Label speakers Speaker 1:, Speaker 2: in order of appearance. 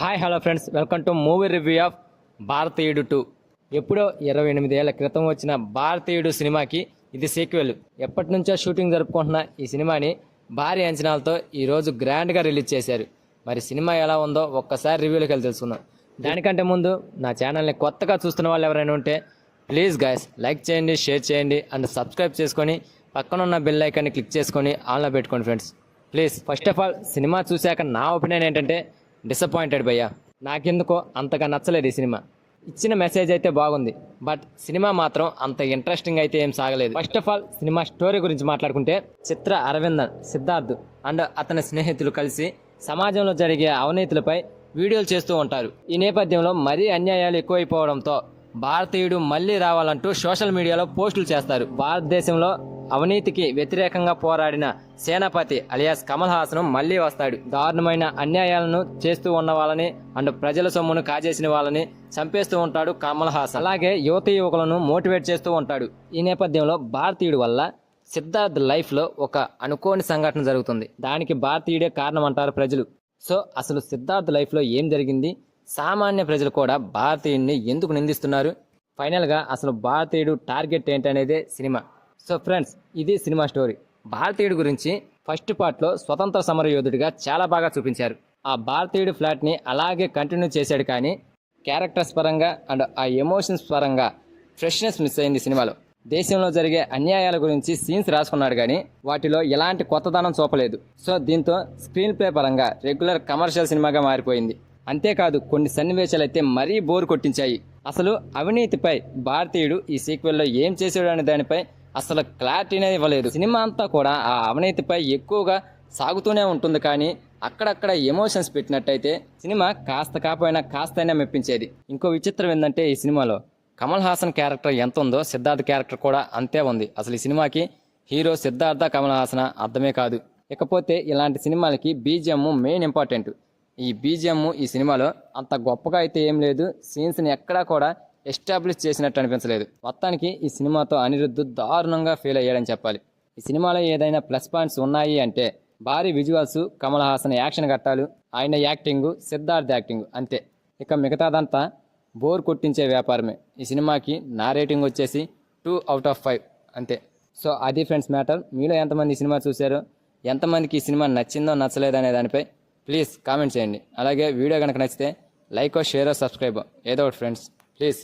Speaker 1: Hi hello friends, welcome to movie review of భారతీయుడు 2. ఎప్పుడో 28 ఏళ్ల క్రితం వచ్చిన భారతీయుడు సినిమాకి ఇది సీక్వెల్. ఎప్పటి నుంచో షూటింగ్ జరుపుకుంటున్న ఈ సినిమాని భారీ అంచనాలతో ఈరోజు గ్రాండ్గా రిలీజ్ చేశారు. మరి సినిమా ఎలా ఉందో ఒక్కసారి రివ్యూలోకి వెళ్ళి తెలుసుకుందాం. దానికంటే ముందు నా ఛానల్ని కొత్తగా చూస్తున్న వాళ్ళు ఎవరైనా ఉంటే ప్లీజ్ గైస్ లైక్ చేయండి, షేర్ చేయండి అండ్ సబ్స్క్రైబ్ చేసుకొని పక్కనున్న బెల్ ఐకాన్ని క్లిక్ చేసుకొని ఆన్లో పెట్టుకోండి friends. Please. First of all cinema చూశాక నా ఒపీనియన్ ఏంటంటే డిసప్పాయింటెడ్ భయ్యా. నాకెందుకో అంతగా నచ్చలేదు ఈ సినిమా. ఇచ్చిన మెసేజ్ అయితే బాగుంది, బట్ సినిమా మాత్రం అంత ఇంట్రెస్టింగ్ అయితే ఏం సాగలేదు. First of all cinema story గురించి మాట్లాడుకుంటే, చిత్ర అరవిందన్, సిద్ధార్థ్ అండ్ అతని స్నేహితులు కలిసి సమాజంలో జరిగే అవినీతులపై వీడియోలు చేస్తూ ఉంటారు. ఈ నేపథ్యంలో మరీ అన్యాయాలు ఎక్కువైపోవడంతో భారతీయుడు మళ్లీ రావాలంటూ సోషల్ మీడియాలో పోస్టులు చేస్తారు. భారతదేశంలో అవినీతికి వ్యతిరేకంగా పోరాడిన సేనాపతి అలియాస్ కమల్ హాసన్ మళ్లీ వస్తాడు. దారుణమైన అన్యాయాలను చేస్తూ ఉన్న వాళ్ళని అండ్ ప్రజల సొమ్మును కాజేసిన వాళ్ళని చంపేస్తూ ఉంటాడు కమల్ హాసన్. అలాగే యువకులను మోటివేట్ చేస్తూ ఉంటాడు. ఈ నేపథ్యంలో భారతీయుడు వల్ల సిద్ధార్థ్ లైఫ్ లో ఒక అనుకోని సంఘటన జరుగుతుంది. దానికి భారతీయుడే కారణం అంటారు ప్రజలు. సో అసలు సిద్ధార్థ్ లైఫ్ లో ఏం జరిగింది, సామాన్య ప్రజలు కూడా భారతీయుడిని ఎందుకు నిందిస్తున్నారు, ఫైనల్ గా అసలు భారతీయుడు టార్గెట్ ఏంటనేదే సినిమా. సో ఫ్రెండ్స్, ఇది సినిమా స్టోరీ. భారతీయుడి గురించి ఫస్ట్ పార్ట్లో స్వతంత్ర సమర యోధుడిగా చాలా బాగా చూపించారు. ఆ భారతీయుడి ఫ్లాట్ని అలాగే కంటిన్యూ చేశాడు, కానీ క్యారెక్టర్స్ పరంగా అండ్ ఆ ఎమోషన్స్ పరంగా ఫ్రెష్నెస్ మిస్ అయింది సినిమాలో. దేశంలో జరిగే అన్యాయాల గురించి సీన్స్ రాసుకున్నాడు, కానీ వాటిలో ఎలాంటి కొత్తదనం చూపలేదు. సో దీంతో స్క్రీన్ ప్లే పరంగా రెగ్యులర్ కమర్షియల్ సినిమాగా మారిపోయింది. అంతేకాదు కొన్ని సన్నివేశాలు అయితే మరీ బోర్ కొట్టించాయి. అసలు అవినీతిపై భారతీయుడు ఈ సీక్వెల్లో ఏం చేశాడు అనే దానిపై అసలు క్లారిటీనే ఇవ్వలేదు. సినిమా అంతా కూడా ఆ అవినీతిపై ఎక్కువగా సాగుతూనే ఉంటుంది, కానీ అక్కడక్కడ ఎమోషన్స్ పెట్టినట్టయితే సినిమా కాస్త కాకపోయినా కాస్తైనా మెప్పించేది. ఇంకో విచిత్రం ఏంటంటే, ఈ సినిమాలో కమల్ హాసన్ క్యారెక్టర్ ఎంత ఉందో సిద్ధార్థ్ క్యారెక్టర్ కూడా అంతే ఉంది. అసలు ఈ సినిమాకి హీరో సిద్ధార్థ కమల్ హాసన్ అర్థమే కాదు. ఇకపోతే ఇలాంటి సినిమాలకి బీజిఎం మెయిన్ ఇంపార్టెంట్. ఈ బీజిఎం ఈ సినిమాలో అంత గొప్పగా అయితే ఏం లేదు. సీన్స్ని ఎక్కడా కూడా ఎస్టాబ్లిష్ చేసినట్టు అనిపించలేదు. మొత్తానికి ఈ సినిమాతో అనిరుద్ధ్ దారుణంగా ఫెయిల్ అయ్యాడని చెప్పాలి. ఈ సినిమాలో ఏదైనా ప్లస్ పాయింట్స్ ఉన్నాయి అంటే భారీ విజువల్స్, కమల్ హాసన్ యాక్షన్ ఘట్టాలు, ఆయన యాక్టింగ్, సిద్ధార్థ్ యాక్టింగ్, అంతే. ఇక మిగతాదంతా బోర్ కొట్టించే వ్యాపారమే. ఈ సినిమాకి నా రేటింగ్ వచ్చేసి 2/5 అంతే. సో అది ఫ్రెండ్స్ మ్యాటర్. మీలో ఎంతమంది ఈ సినిమా చూశారో, ఎంతమందికి ఈ సినిమా నచ్చిందో నచ్చలేదనే దానిపై ప్లీజ్ కామెంట్ చేయండి. అలాగే వీడియో కనుక నచ్చితే లైక్, షేర్, సబ్స్క్రైబ్ ఏదో ఒకటి ఫ్రెండ్స్ ప్లీజ్.